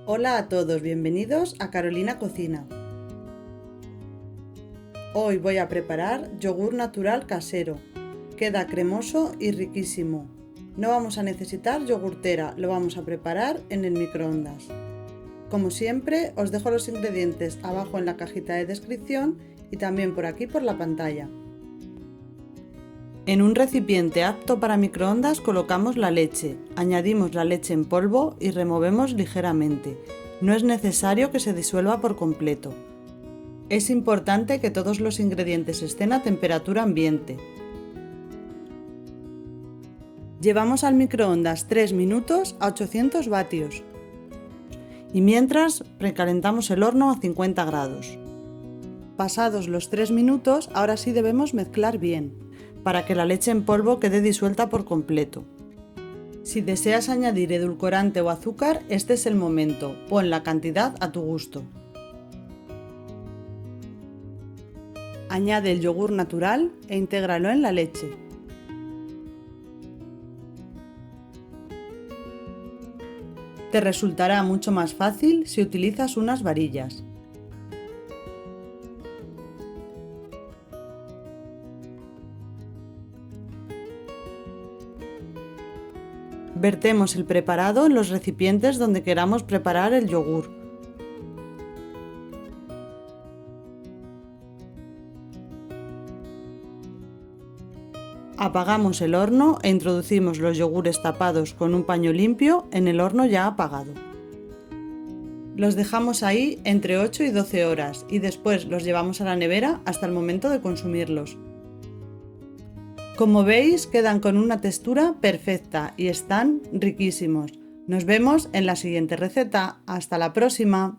Hola a todos, bienvenidos a Carolina Cocina. Hoy voy a preparar yogur natural casero. Queda cremoso y riquísimo. No vamos a necesitar yogurtera, lo vamos a preparar en el microondas. Como siempre, os dejo los ingredientes abajo en la cajita de descripción y también por aquí por la pantalla. En un recipiente apto para microondas colocamos la leche, añadimos la leche en polvo y removemos ligeramente. No es necesario que se disuelva por completo. Es importante que todos los ingredientes estén a temperatura ambiente. Llevamos al microondas 3 minutos a 800 vatios. Y mientras precalentamos el horno a 50 grados. Pasados los 3 minutos, ahora sí debemos mezclar bien, para que la leche en polvo quede disuelta por completo. Si deseas añadir edulcorante o azúcar, este es el momento, pon la cantidad a tu gusto. Añade el yogur natural e intégralo en la leche. Te resultará mucho más fácil si utilizas unas varillas. Vertemos el preparado en los recipientes donde queramos preparar el yogur. Apagamos el horno e introducimos los yogures tapados con un paño limpio en el horno ya apagado. Los dejamos ahí entre 8 y 12 horas y después los llevamos a la nevera hasta el momento de consumirlos. Como veis, quedan con una textura perfecta y están riquísimos. Nos vemos en la siguiente receta. ¡Hasta la próxima!